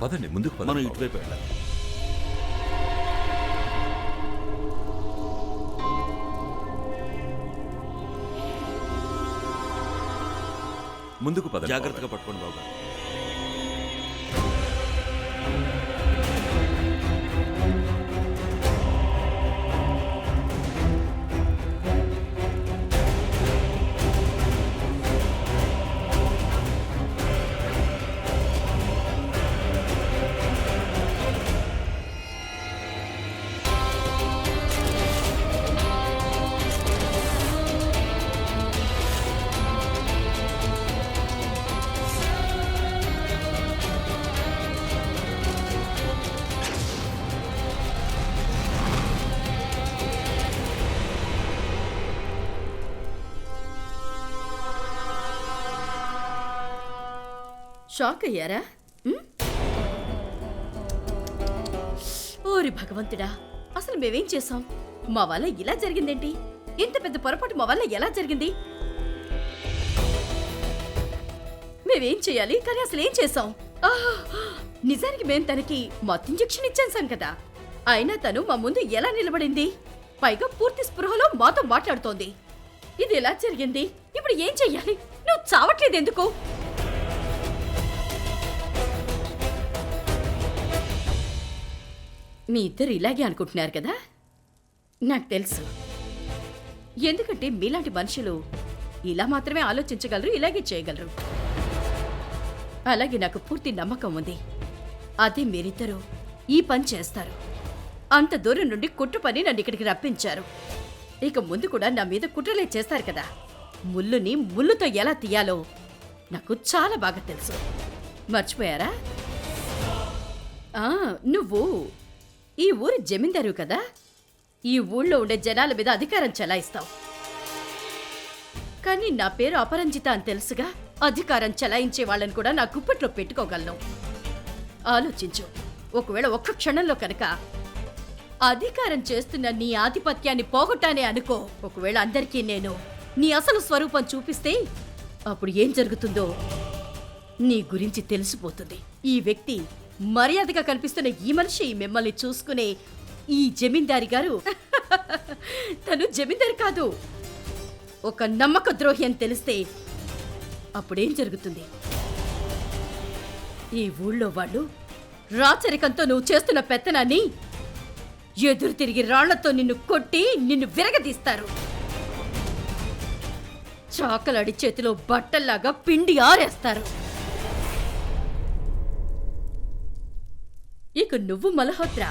పదండి ముందుకు మనం పదండి. ఇటువైపు వెళ్ళాలి. ముందుకు పదండి. జాగ్రత్తగా పట్టుకోండి బాబు గారు. షాక్ అయ్యారా? ఓరి భగవంతుడా, అసలు మేమేం చేసాం? మా వల్ల ఇలా జరిగిందేంటి? ఇంత పెద్ద పొరపాటు మా వల్ల ఎలా జరిగింది? మేమేం చేయాలి, కానీ అసలు ఏం చేసాం? నిజానికి మేం తనకి మత్తు ఇంజెక్షన్ ఇచ్చేసాం కదా. అయినా తను మా ముందు ఎలా నిలబడింది? పైగా పూర్తి స్పృహలో మాతో మాట్లాడుతోంది. ఇది ఎలా జరిగింది? ఇప్పుడు ఏం చెయ్యాలి? నువ్వు చావట్లేదు ఎందుకు? మీ ఇద్దరు ఇలాగే అనుకుంటున్నారు కదా? నాకు తెలుసు. ఎందుకంటే మీలాంటి మనుషులు ఇలా మాత్రమే ఆలోచించగలరు, ఇలాగే చేయగలరు. అలాగే నాకు పూర్తి నమ్మకం ఉంది. అదే మీరిద్దరూ ఈ పని చేస్తారు. అంత దూరం నుండి కుట్ర పని నన్ను ఇక్కడికి రప్పించారు. ఇక ముందు కూడా నా మీద కుట్రలే చేస్తారు కదా. ముళ్ళుని ముళ్ళుతో ఎలా తీయాలో నాకు చాలా బాగా తెలుసు. మర్చిపోయారా? నువ్వు ఈ ఊరి జమీందారు కదా. ఈ ఊళ్ళో ఉండే జనాల మీద అధికారం చెలాయిస్తావు. కానీ నా పేరు అపరంజిత అని తెలుసుగా. అధికారం చెలాయించే వాళ్ళని కూడా నా గుప్పట్లో పెట్టుకోగలను. ఆలోచించు, ఒకవేళ ఒక్క క్షణంలో కనుక అధికారం చేస్తున్న నీ ఆధిపత్యాన్ని పోగొట్టానే అనుకో. ఒకవేళ అందరికీ నేను నీ అసలు స్వరూపం చూపిస్తే అప్పుడు ఏం జరుగుతుందో నీ గురించి తెలిసిపోతుంది. ఈ వ్యక్తి మర్యాదగా కనిపిస్తున్న ఈ మనిషి మిమ్మల్ని చూసుకునే ఈ జమీందారి గారు తను జమీందారి కాదు, ఒక నమ్మక ద్రోహి అని తెలిస్తే అప్పుడేం జరుగుతుంది? ఈ ఊళ్ళో వాళ్ళు రాచరికంతో నువ్వు చేస్తున్న పెత్తనాన్ని ఎదురు తిరిగి రాళ్లతో నిన్ను కొట్టి నిన్ను విరగదీస్తారు. చాకలాడి చేతిలో బట్టల్లాగా పిండి ఆరేస్తారు. ఇక నువ్వు మల్హోత్రా,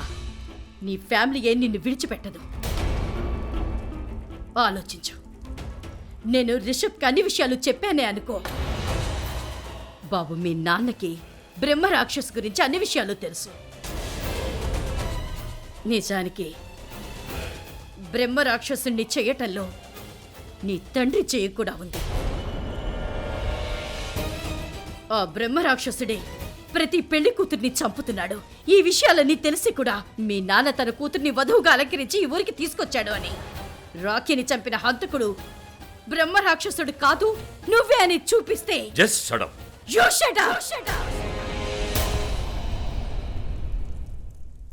నీ ఫ్యామిలీయే నిన్ను విడిచిపెట్టదు. ఆలోచించు. నేను రిషబ్కి అన్ని విషయాలు చెప్పానే అనుకో. బాబు, మీ నాన్నకి బ్రహ్మరాక్షస్ గురించి అన్ని విషయాలు తెలుసు. నిజానికి బ్రహ్మరాక్షసుని చేయటంలో నీ తండ్రి చేయి కూడా ఉంది. ఆ బ్రహ్మరాక్షసుడే ప్రతి పెళ్లి కూతుర్ని చంపుతున్నాడు. ఈ విషయాలన్నీ తెలిసి కూడా మీ నాన్న తన కూతుర్ని వధువుగా అలంకరించి ఈ ఊరికి తీసుకొచ్చాడు అని. రాఖీని చంపిన హంతకుడు బ్రహ్మరాక్షసుడు కాదు, నువ్వే అని చూపిస్తే just shut up. You shut up.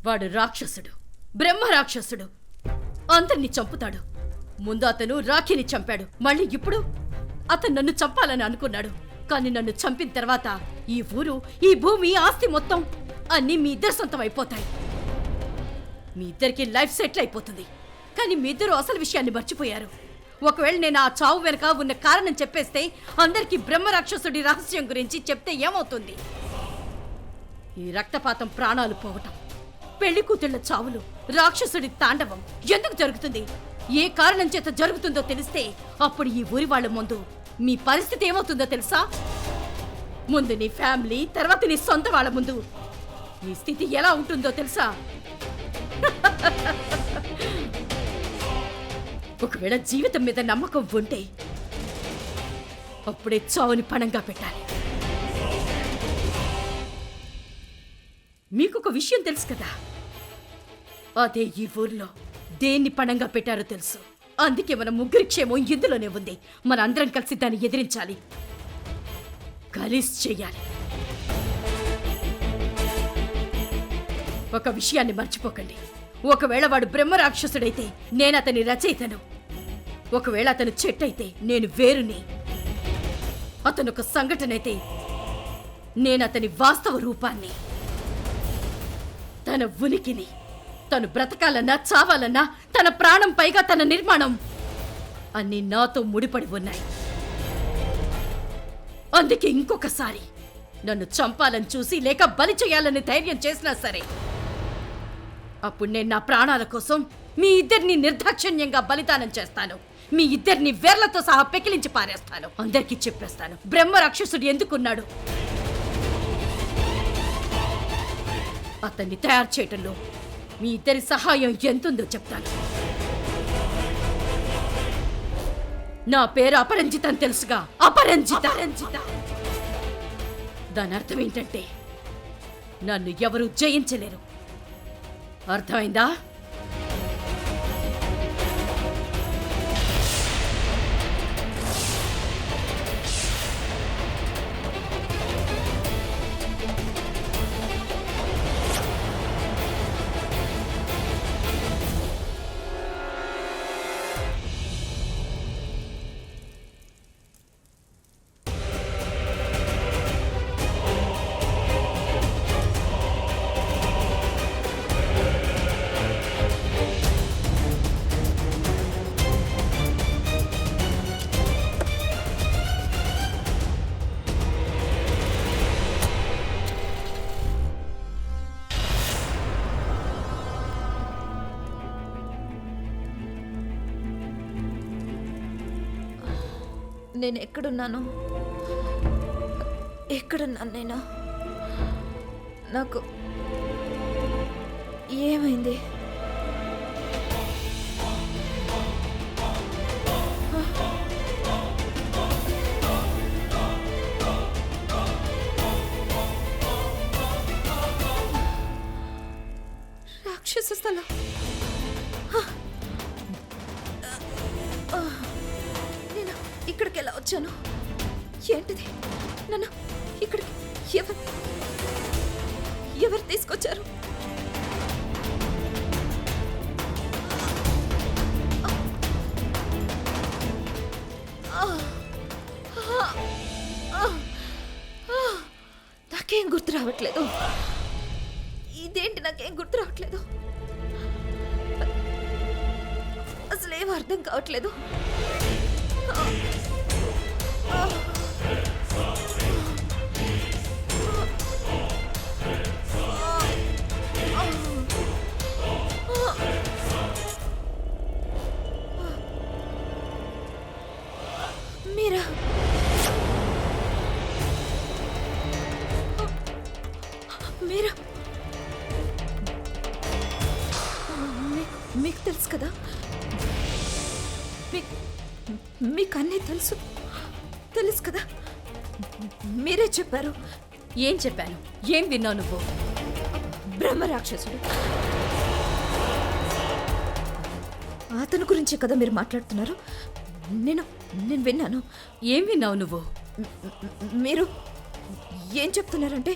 వాడు రాక్షసుడు, బ్రహ్మరాక్షసుడు. అందరినీ చంపుతాడు. ముందు అతను రాఖీని చంపాడు. మళ్ళీ ఇప్పుడు అతను నన్ను చంపాలని అనుకున్నాడు. కానీ నన్ను చంపిన తర్వాత ఈ ఊరు, ఈ భూమి, ఆస్తి మొత్తం అన్నీ మీ ఇద్దరు సొంతం అయిపోతాయి. మీ ఇద్దరికి లైఫ్ సెటిల్ అయిపోతుంది. కానీ మీ ఇద్దరు అసలు విషయాన్ని మర్చిపోయారు. ఒకవేళ నేను ఆ చావు వెనక ఉన్న కారణం చెప్పేస్తే అందరికీ బ్రహ్మరాక్షసుడి రహస్యం గురించి చెప్తే ఏమవుతుంది? ఈ రక్తపాతం, ప్రాణాలు పోవటం, పెళ్లి కూతుళ్ల చావులు, రాక్షసుడి తాండవం ఎందుకు జరుగుతుంది? ఏ కారణం చేత జరుగుతుందో తెలిస్తే అప్పుడు ఈ ఊరి వాళ్ళ ముందు మీ పరిస్థితి ఏమవుతుందో తెలుసా? ముందు నీ ఫ్యామిలీ, తర్వాత నీ సొంత వాళ్ళ ముందు నీ స్థితి ఎలా ఉంటుందో తెలుసా? ఒకవేళ జీవితం మీద నమ్మకం ఉంటే అప్పుడే చావుని పణంగా పెట్టాలి. మీకొక విషయం తెలుసు కదా, అదే ఈ ఊర్లో దేన్ని పణంగా పెట్టారో తెలుసు. అందుకే మన ముగ్గురి క్షేమం ఇందులోనే ఉంది. మన అందరం కలిసి దాన్ని ఎదిరించాలి, కలిసి చెయ్యాలి. ఒక విషయాన్ని మర్చిపోకండి. ఒకవేళ వాడు బ్రహ్మరాక్షసుడైతే నేనతని రచయితను. ఒకవేళ అతను చెట్టయితే నేను వేరుని. అతను ఒక సంఘటనైతే నేనతని వాస్తవ రూపాన్ని. తన ఉనికిని, తను బ్రతకాలన్నా చావాలన్నా తన ప్రాణం పైగా తన నిర్మాణం అన్నీ నాతో ముడిపడి ఉన్నాయి. అందుకే ఇంకొకసారి నన్ను చంపాలని చూసి లేక బలి చేయాలని ధైర్యం చేసినా సరే అప్పుడు నేను నా ప్రాణాల కోసం మీ ఇద్దరిని నిర్దాక్షిణ్యంగా బలిదానం చేస్తాను. మీ ఇద్దరిని వేర్లతో సహా పెకిలించి పారేస్తాను. అందరికీ చెప్పేస్తాను బ్రహ్మ రాక్షసుడు ఎందుకున్నాడు. అతన్ని తయారు చేయటంలో మీ ఇద్దరి సహాయం ఎంతుందో చెప్తాను. నా పేరు అపరంజిత అని తెలుసుగా? అపరంజిత. దాని అర్థం ఏంటంటే నన్ను ఎవరూ జయించలేరు. అర్థమైందా? నేను ఎక్కడున్నాను నేను? నాకు ఏమైంది? రాక్షస స్థలం. నేను ఇక్కడికి ఎలా వచ్చాను? ఏంటిది? నన్ను ఇక్కడికి ఎవరు తీసుకొచ్చారు? నాకేం గుర్తు రావట్లేదు. ఇదేంటి నాకేం గుర్తు రావట్లేదు? అసలేం అర్థం కావట్లేదు. మీరా? మీరా? మీకు తెలుసు కదా? మీకు అన్నీ తెలుసు కదా? మీరే చెప్పారు. ఏం చెప్పాను? ఏం విన్నావు నువ్వు? బ్రహ్మరాక్షసుడు అతని గురించే కదా మీరు మాట్లాడుతున్నారు? నేను విన్నాను. ఏం విన్నావు నువ్వు? మీరు ఏం చెప్తున్నారంటే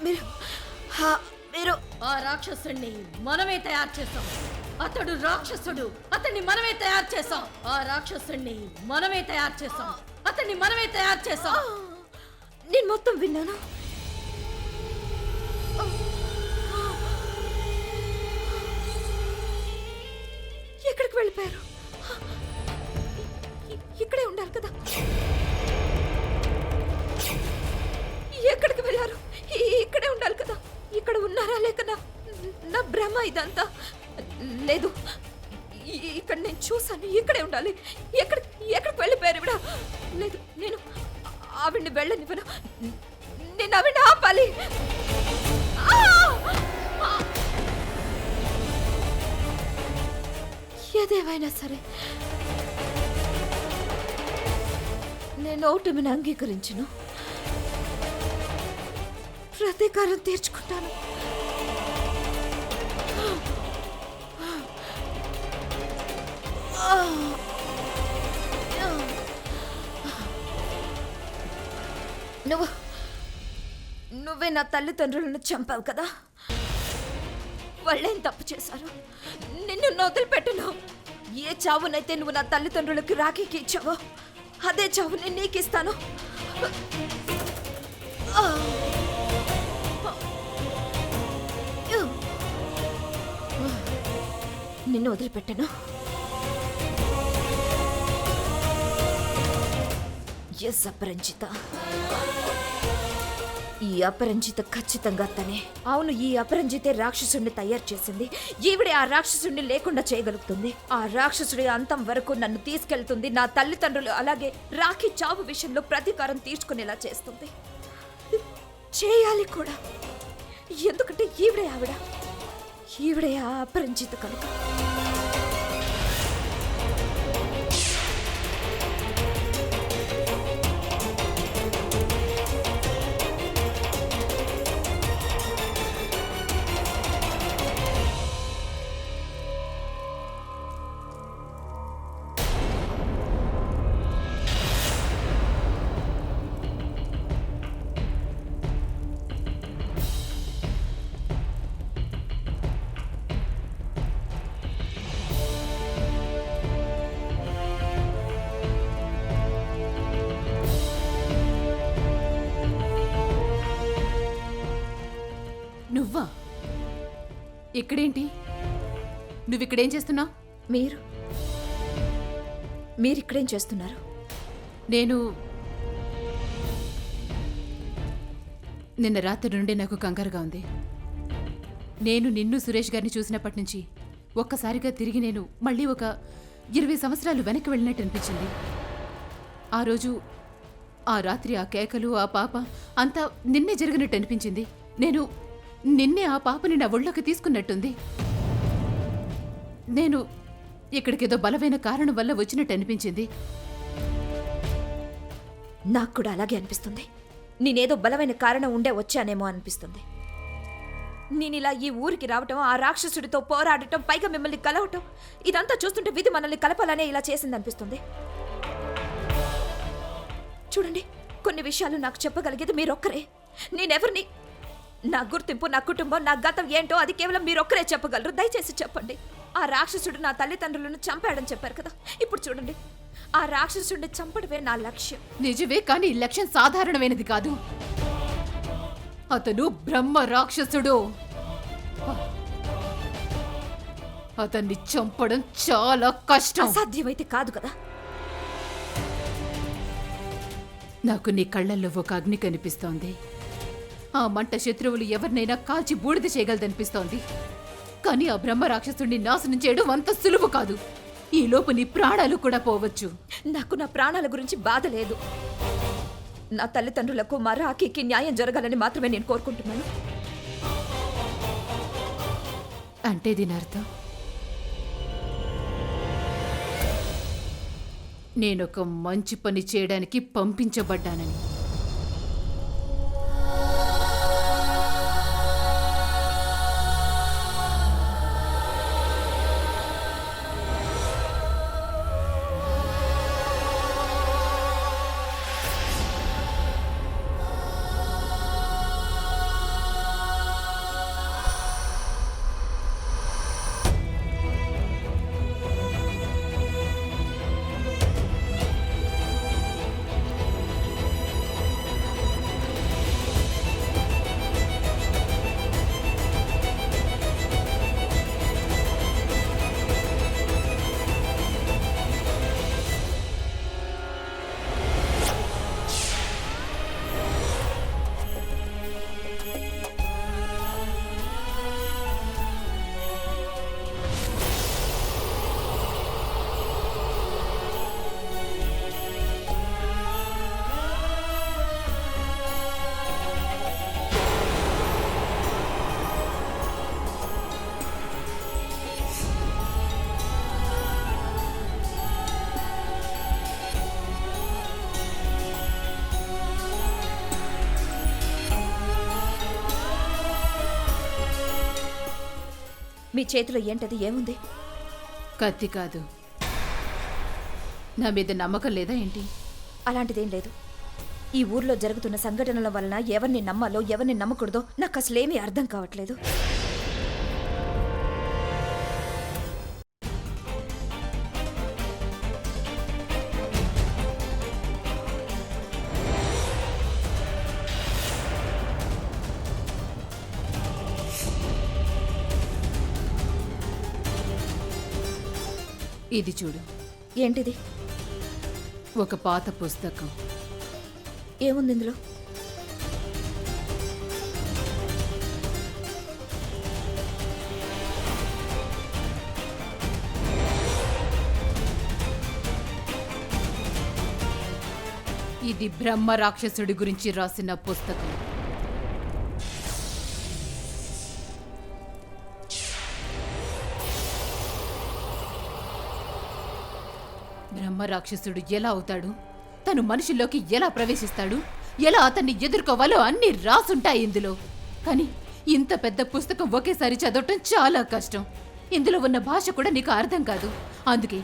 మీరు ఆ రాక్షసుడిని మనమే తయారు చేసాం. అతడు రాక్షసుడు. అతన్ని మనమే తయారు చేసాం. ఆ రాక్షసుడిని మనమే తయారు చేసాం. అతన్ని మనమే తయారు చేసాం. నేను మొత్తం విన్నాను. ఎక్కడికి వెళ్ళిపోయారు? ఇక్కడే ఉండాలి కదా? ఎక్కడికి వెళ్ళారు? ఇక్కడే ఉండాలి కదా? ఇక్కడ ఉన్నారా లేక నా భ్రమ ఇదంతా? లేదు, ఇక్కడ నేను చూసాను. ఇక్కడే ఉండాలి. ఎక్కడికి వెళ్ళిపోయారు ఇవిడ? లేదు, నేను ఆవిడ్ని వెళ్ళనివ్వను. నేను ఆవిడ్ని ఆపాలి. ఏదేమైనా సరే నేను ఓటమిని అంగీకరించను. ప్రతీకారం తీర్చుకుంటాను. నువ్వే నా తల్లిదండ్రులను చంపావు కదా? వాళ్ళేం తప్పు చేశారు? నిన్ను వదిలిపెట్టను. ఏ చావునైతే నువ్వు నా తల్లిదండ్రులకు రాఖీకి ఇచ్చావో అదే చావు నేను నీకు ఇస్తాను. నిన్ను వదిలిపెట్టను. ఎస్ అపరంజిత, ఈ అపరంజిత ఖచ్చితంగా తనే. అవును, ఈ అపరంజితే రాక్షసుడిని తయారు చేసింది. ఈవిడే ఆ రాక్షసుడిని లేకుండా చేయగలుగుతుంది. ఆ రాక్షసుడి అంతం వరకు నన్ను తీసుకెళ్తుంది. నా తల్లిదండ్రులు అలాగే రాఖీ చావు విషయంలో ప్రతీకారం తీర్చుకునేలా చేస్తుంది. చేయాలి కూడా. ఎందుకంటే ఈవిడే ఆ అపరంజిత కనుక. నువ్వా? ఇక్కడేంటి? నువ్విక్కడేం చేస్తున్నావు? మీరిక్కడేం చేస్తున్నారు? నేను నిన్న రాత్రి నుండి నాకు కంగారుగా ఉంది. నేను నిన్ను సురేష్ గారిని చూసినప్పటి నుంచి ఒక్కసారిగా తిరిగి నేను మళ్ళీ ఒక 20 సంవత్సరాలు వెనక్కి వెళ్ళినట్టు అనిపించింది. ఆ రోజు, ఆ రాత్రి, ఆ కేకలు, ఆ పాప అంతా నిన్నే జరిగినట్టు అనిపించింది. నేను నిన్నే ఆ పాపని నా ఒళ్ళోకి తీసుకున్నట్టుంది. నేను ఇక్కడికేదో బలమైన కారణం వల్ల వచ్చినట్టు అనిపించింది. నాకు కూడా అలాగే అనిపిస్తుంది. నేనేదో బలమైన కారణం ఉండే వచ్చానేమో అనిపిస్తుంది. నేనిలా ఈ ఊరికి రావటం, ఆ రాక్షసుడితో పోరాడటం, పైగా మిమ్మల్ని కలవటం, ఇదంతా చూస్తుంటే విధి మనల్ని కలపాలనే ఇలా చేసిందనిపిస్తుంది. చూడండి, కొన్ని విషయాలు నాకు చెప్పగలిగేది మీరొక్కరే. నేనెవరిని, నా గుర్తింపు, నా కుటుంబం, నా గతం ఏంటో అది కేవలం మీరొక్కరే చెప్పగలరు. దయచేసి చెప్పండి. ఆ రాక్షసుడు నా తల్లిదండ్రులను చంపాడని చెప్పారు కదా. ఇప్పుడు చూడండి, ఆ రాక్షసుడిని చంపడమే నా లక్ష్యం. నిజమే, కానీ ఈ లక్ష్యం సాధారణమైనది కాదు. అతను బ్రహ్మ రాక్షసుడు. అతన్ని చంపడం చాలా కష్టం. అసాధ్యమైతే కాదు కదా. నాకు నీ కళ్ళల్లో ఒక అగ్ని కనిపిస్తోంది. ఆ మంట శత్రువులు ఎవరినైనా కాల్చి బూడిద చేయగలదనిపిస్తోంది. కానీ ఆ బ్రహ్మ రాక్షసుడిని నాశనం చేయడం అంత సులువు కాదు. ఈ లోపు నీ ప్రాణాలు కూడా పోవచ్చు. నాకు నా ప్రాణాల గురించి బాధ లేదు. నా తల్లిదండ్రులకు, మా రాఖీకి న్యాయం జరగాలని మాత్రమే నేను కోరుకుంటున్నాను. అంటే దీని అర్థం నేనొక మంచి పని చేయడానికి పంపించబడ్డానని. మీ చేతిలో ఏంటది? ఏముంది? కత్తి కాదు. నా మీద నమ్మకం లేదా ఏంటి? అలాంటిదేం లేదు. ఈ ఊర్లో జరుగుతున్న సంఘటనల వలన ఎవరిని నమ్మాలో ఎవరిని నమ్మకూడదో నాకు అసలేమీ అర్థం కావట్లేదు. ఇది చూడు, ఏంటిది? ఒక పాత పుస్తకం. ఏముంది ఇందులో? ఇది బ్రహ్మ రాక్షసుడి గురించి రాసిన పుస్తకం. బ్రహ్మ రాక్షసుడు ఎలా అవుతాడు, తను మనుషుల్లోకి ఎలా ప్రవేశిస్తాడు, ఎలా అతన్ని ఎదుర్కోవాలో అన్నీ రాసుంటాయి ఇందులో. కానీ ఇంత పెద్ద పుస్తకం ఒకేసారి చదవటం చాలా కష్టం. ఇందులో ఉన్న భాష కూడా నీకు అర్థం కాదు. అందుకే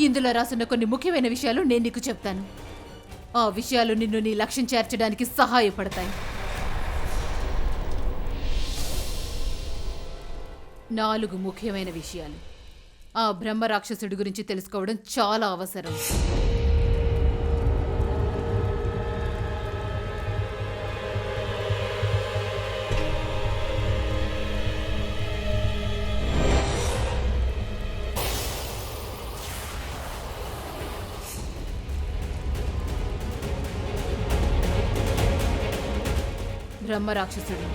ఇందులో రాసున్న కొన్ని ముఖ్యమైన విషయాలు నేను నీకు చెప్తాను. ఆ విషయాలు నిన్ను నీ లక్ష్యం చేర్చడానికి సహాయపడతాయి. 4 ముఖ్యమైన విషయాలు. ఆ బ్రహ్మ రాక్షసుడి గురించి తెలుసుకోవడం చాలా అవసరం. బ్రహ్మ రాక్షసుడు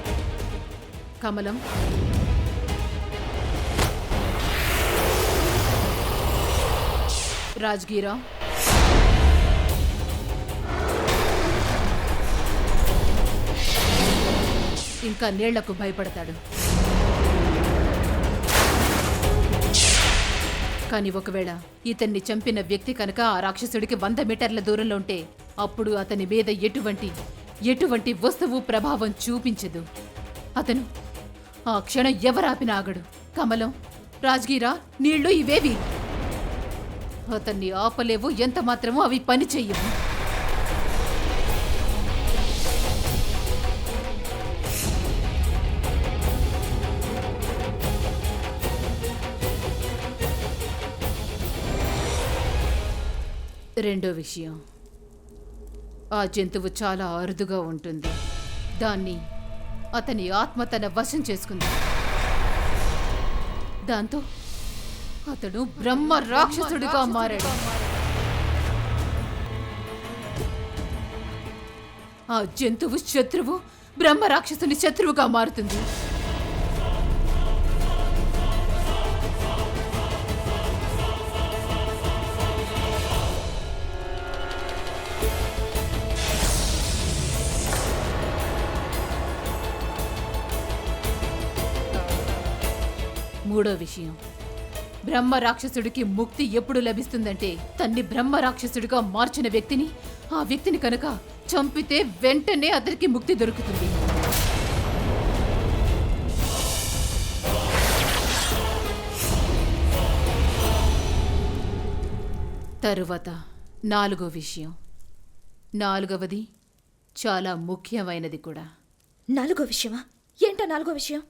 కమలం, రాజ్గీరా, ఇంకా నీళ్లకు భయపడతాడు. కానీ ఒకవేళ ఇతన్ని చంపిన వ్యక్తి కనుక ఆ రాక్షసుడికి 100 మీటర్ల దూరంలో ఉంటే అప్పుడు అతని మీద ఎటువంటి వస్తువు ప్రభావం చూపించదు. అతను ఆ క్షణం ఎవరాపినా ఆగడు. కమలం, రాజ్గీరా, నీళ్లు ఇవేవి అతన్ని ఆపలేవు, ఎంత మాత్రమూ అవి పని చెయ్యవు. రెండో విషయం, ఆ జంతువు చాలా అరుదుగా ఉంటుంది. దాన్ని అతని ఆత్మ తన వశం చేసుకుంది. దాంతో అతడు బ్రహ్మ రాక్షసుడిగా మారాడు. ఆ జంతువు శత్రువు బ్రహ్మ రాక్షసుని శత్రువుగా మారుతుంది. మూడో విషయం, బ్రహ్మ రాక్షసుడికి ముక్తి ఎప్పుడు లభిస్తుందంటే తన్ని బ్రహ్మ రాక్షసుడిగా మార్చిన వ్యక్తిని, ఆ వ్యక్తిని కనుక చంపితే వెంటనే అతనికి ముక్తి దొరుకుతుంది. తరువాత 4వ విషయం, 4వది చాలా ముఖ్యమైనది కూడా. 4వ విషయమా? ఏంటో 4వ విషయం?